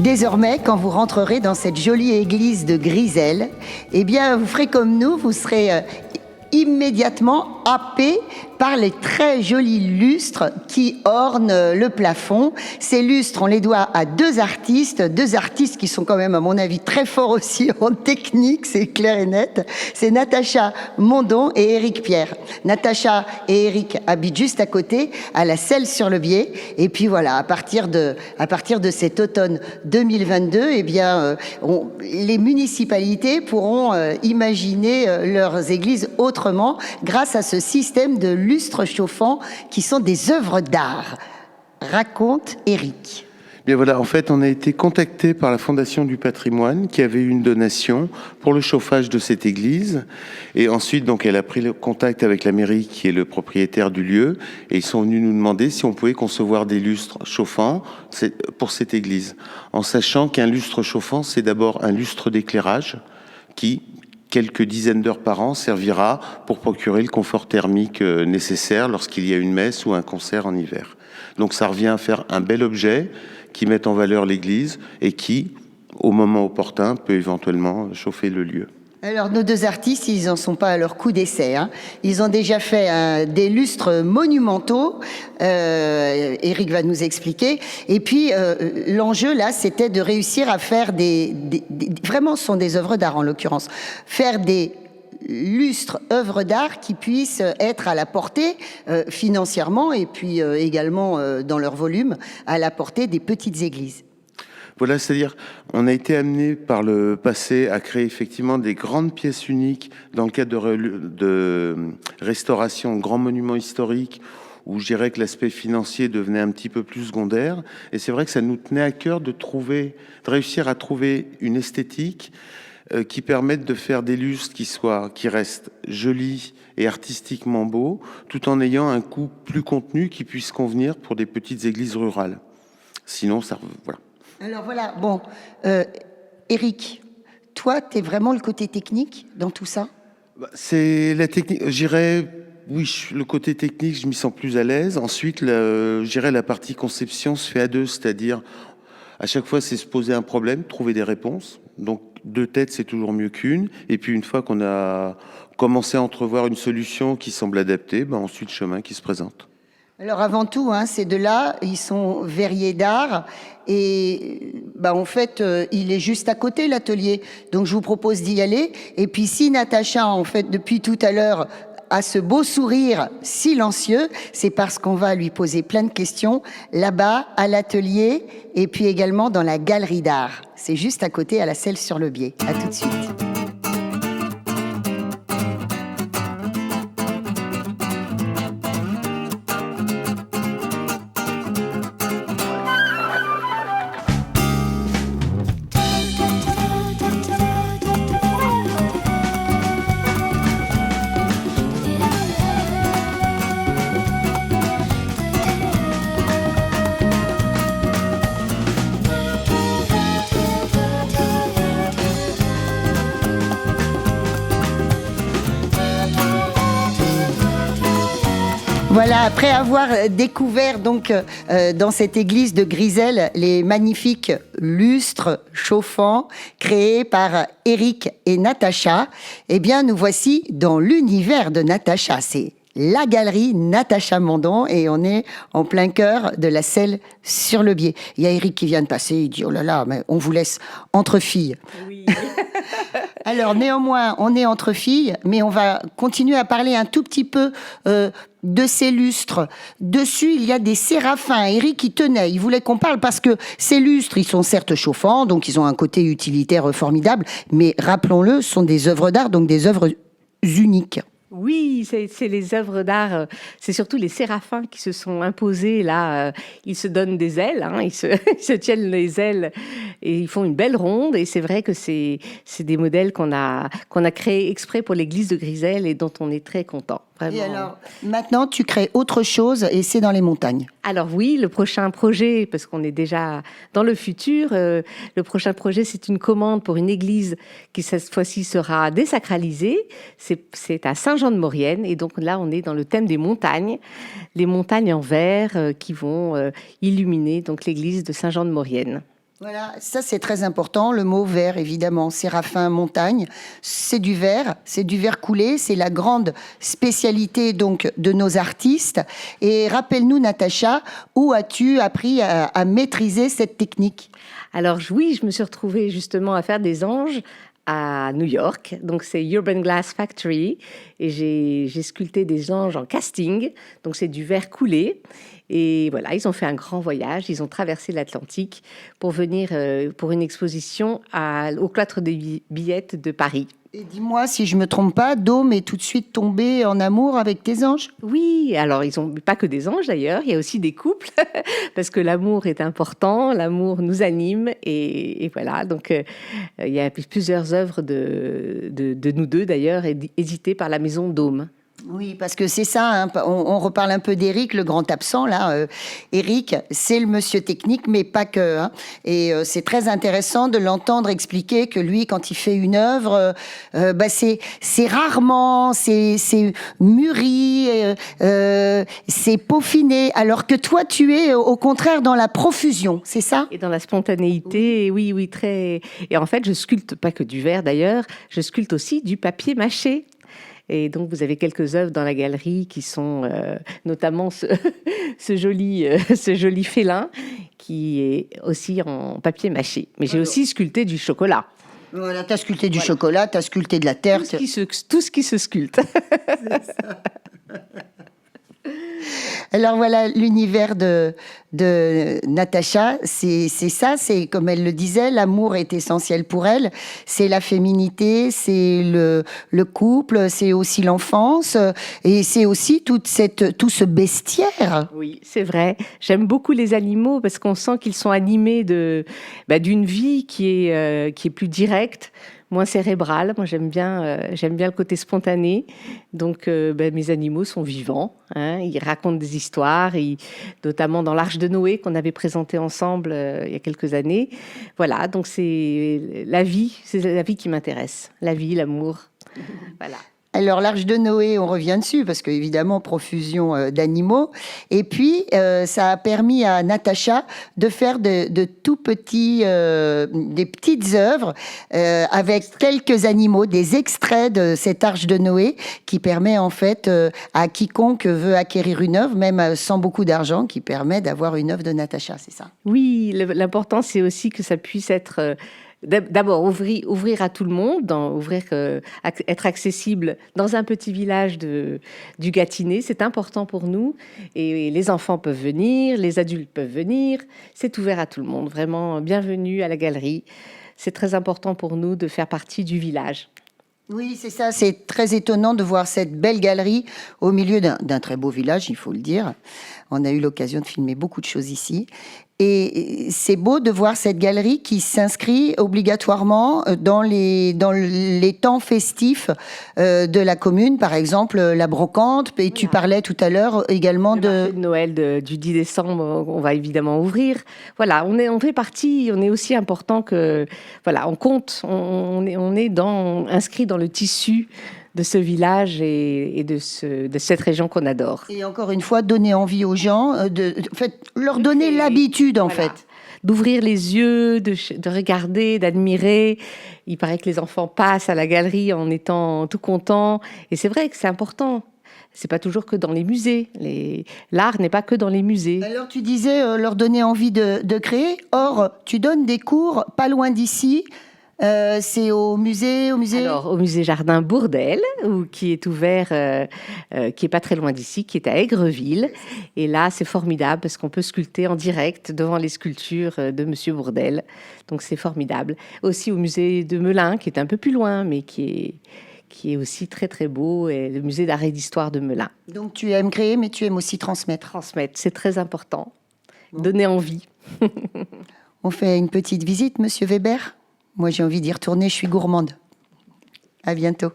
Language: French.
Désormais, quand vous rentrerez dans cette jolie église de Grisel, eh bien, vous ferez comme nous, vous serez immédiatement happé par les très jolis lustres qui ornent le plafond. Ces lustres, on les doit à deux artistes qui sont quand même, à mon avis, très forts aussi en technique, c'est clair et net. C'est Natacha Mondon et Éric Pierre. Natacha et Éric habitent juste à côté, à la Selle-sur-le-Biais. Et puis voilà, à partir de cet automne 2022, eh bien, les municipalités pourront imaginer leurs églises autrement grâce à ce système de lustres chauffants qui sont des œuvres d'art. Raconte Éric. Bien voilà, en fait, on a été contacté par la Fondation du Patrimoine qui avait eu une donation pour le chauffage de cette église. Et ensuite, donc, elle a pris le contact avec la mairie qui est le propriétaire du lieu. Et ils sont venus nous demander si on pouvait concevoir des lustres chauffants pour cette église. En sachant qu'un lustre chauffant, c'est d'abord un lustre d'éclairage qui, quelques dizaines d'heures par an, servira pour procurer le confort thermique nécessaire lorsqu'il y a une messe ou un concert en hiver. Donc ça revient à faire un bel objet qui met en valeur l'église et qui, au moment opportun, peut éventuellement chauffer le lieu. Alors, nos deux artistes, ils n'en sont pas à leur coup d'essai. Hein. Ils ont déjà fait des lustres monumentaux. Éric va nous expliquer. Et puis, l'enjeu, là, c'était de réussir à faire vraiment, ce sont des œuvres d'art, en l'occurrence. Faire des lustres, œuvres d'art qui puissent être à la portée financièrement et puis également dans leur volume, à la portée des petites églises. Voilà, c'est-à-dire, on a été amené par le passé à créer effectivement des grandes pièces uniques dans le cadre de restauration de grands monuments historiques où je dirais que l'aspect financier devenait un petit peu plus secondaire. Et c'est vrai que ça nous tenait à cœur de réussir à trouver une esthétique qui permette de faire des lustres qui restent jolis et artistiquement beaux, tout en ayant un coût plus contenu qui puisse convenir pour des petites églises rurales. Sinon, ça, voilà. Alors voilà, bon, Éric, toi, tu es vraiment le côté technique dans tout ça ? C'est la technique, j'irais, oui, le côté technique, je m'y sens plus à l'aise. Ensuite, j'irais la partie conception se fait à deux, c'est-à-dire, à chaque fois, c'est se poser un problème, trouver des réponses. Donc, deux têtes, c'est toujours mieux qu'une. Et puis, une fois qu'on a commencé à entrevoir une solution qui semble adaptée, ben ensuite, le chemin qui se présente. Alors avant tout, hein, ces deux-là, ils sont verriers d'art et en fait, il est juste à côté l'atelier. Donc je vous propose d'y aller. Et puis si Natacha, en fait, depuis tout à l'heure, a ce beau sourire silencieux, c'est parce qu'on va lui poser plein de questions là-bas, à l'atelier et puis également dans la galerie d'art. C'est juste à côté, à la Selle-sur-le-Biais. À tout de suite. Voilà, après avoir découvert donc dans cette église de Grisel les magnifiques lustres chauffants créés par Éric et Natacha, eh bien nous voici dans l'univers de Natacha. C'est la galerie Natacha Mondon et on est en plein cœur de la Selle-sur-le-Biais. Il y a Éric qui vient de passer, il dit oh là là, mais on vous laisse entre filles. Oui. Alors néanmoins, on est entre filles, mais on va continuer à parler un tout petit peu de ces lustres. Dessus, il y a des séraphins. Éric, il tenait, il voulait qu'on parle parce que ces lustres, ils sont certes chauffants, donc ils ont un côté utilitaire formidable, mais rappelons-le, ce sont des œuvres d'art, donc des œuvres uniques. Oui, c'est les œuvres d'art, c'est surtout les séraphins qui se sont imposés là. Ils se donnent des ailes, hein, ils se tiennent les ailes et ils font une belle ronde. Et c'est vrai que c'est des modèles qu'on a créés exprès pour l'église de Grisel et dont on est très content. Vraiment. Et alors, maintenant, tu crées autre chose et c'est dans les montagnes. Alors oui, le prochain projet, parce qu'on est déjà dans le futur, le prochain projet, c'est une commande pour une église qui, cette fois-ci, sera désacralisée. C'est à Saint-Jean-de-Maurienne. Et donc là, on est dans le thème des montagnes. Les montagnes en verre qui vont illuminer donc l'église de Saint-Jean-de-Maurienne. Voilà, ça c'est très important, le mot verre évidemment, Séraphin Montagne, c'est du verre coulé, c'est la grande spécialité donc de nos artistes. Et rappelle-nous Natacha, où as-tu appris à maîtriser cette technique? Alors oui, je me suis retrouvée justement à faire des anges à New York. Donc c'est Urban Glass Factory et j'ai sculpté des anges en casting. Donc c'est du verre coulé. Et voilà, ils ont fait un grand voyage. Ils ont traversé l'Atlantique pour venir pour une exposition au Cloître des Billettes de Paris. Et dis-moi si je me trompe pas, Dôme est tout de suite tombé en amour avec tes anges? Oui, alors ils n'ont pas que des anges d'ailleurs, il y a aussi des couples, parce que l'amour est important, l'amour nous anime, et voilà, donc il y a plusieurs œuvres de nous deux d'ailleurs, éditées par la maison Dôme. Oui, parce que c'est ça, hein, on reparle un peu d'Éric, le grand absent, là. Éric, c'est le monsieur technique, mais pas que. Hein. Et c'est très intéressant de l'entendre expliquer que lui, quand il fait une œuvre, c'est rarement, c'est mûri, c'est peaufiné, alors que toi, tu es au contraire dans la profusion, c'est ça? Et dans la spontanéité, oui, oui, très... Et en fait, je sculpte pas que du verre d'ailleurs, je sculpte aussi du papier mâché. Et donc, vous avez quelques œuvres dans la galerie qui sont notamment ce joli félin qui est aussi en papier mâché. Mais j'ai aussi sculpté du chocolat. Voilà, t'as sculpté du chocolat, t'as sculpté de la terre. Tout ce qui se sculpte. Alors voilà, l'univers de Natacha, c'est ça, c'est comme elle le disait, l'amour est essentiel pour elle, c'est la féminité, c'est le couple, c'est aussi l'enfance, et c'est aussi tout ce bestiaire. Oui, c'est vrai. J'aime beaucoup les animaux parce qu'on sent qu'ils sont animés d'une vie qui est plus directe, moins cérébrale. Moi, j'aime bien le côté spontané. Donc, mes animaux sont vivants. Hein. Ils racontent des histoires, notamment dans l'Arche de Noé qu'on avait présenté ensemble il y a quelques années. Voilà, donc c'est la vie qui m'intéresse. La vie, l'amour. Voilà. Alors, l'Arche de Noé, on revient dessus, parce qu'évidemment, profusion d'animaux. Et puis, ça a permis à Natacha de faire de tout petits, des petites œuvres avec quelques animaux, des extraits de cette Arche de Noé, qui permet en fait à quiconque veut acquérir une œuvre, même sans beaucoup d'argent, qui permet d'avoir une œuvre de Natacha, c'est ça? Oui, l'important, c'est aussi que ça puisse être... D'abord, ouvrir à tout le monde, être accessible dans un petit village du Gâtinais, c'est important pour nous. Et les enfants peuvent venir, les adultes peuvent venir, c'est ouvert à tout le monde. Vraiment, bienvenue à la galerie. C'est très important pour nous de faire partie du village. Oui, c'est ça, c'est très étonnant de voir cette belle galerie au milieu d'un très beau village, il faut le dire. On a eu l'occasion de filmer beaucoup de choses ici. Et c'est beau de voir cette galerie qui s'inscrit obligatoirement dans les temps festifs de la commune, par exemple la brocante. Et tu parlais tout à l'heure également le marché de Noël du 10 décembre, on va évidemment ouvrir. Voilà, on fait partie, on est aussi important que, voilà, on compte, on est inscrit dans le tissu de ce village et de cette région qu'on adore. Et encore une fois, donner envie aux gens, leur donner l'habitude, en fait. D'ouvrir les yeux, de regarder, d'admirer. Il paraît que les enfants passent à la galerie en étant tout contents. Et c'est vrai que c'est important. C'est pas toujours que dans les musées. L'art n'est pas que dans les musées. Alors, tu disais leur donner envie de créer. Or, tu donnes des cours pas loin d'ici. C'est au musée. Alors, au musée Jardin Bourdelle, qui est ouvert, qui est pas très loin d'ici, qui est à Aigreville. Et là, c'est formidable parce qu'on peut sculpter en direct devant les sculptures de Monsieur Bourdelle. Donc, c'est formidable. Aussi au musée de Melun, qui est un peu plus loin, mais qui est aussi très très beau, et le musée d'art et d'histoire de Melun. Donc, tu aimes créer, mais tu aimes aussi transmettre. Transmettre, c'est très important. Donner envie. On fait une petite visite, Monsieur Weber ? Moi, j'ai envie d'y retourner, je suis gourmande. À bientôt.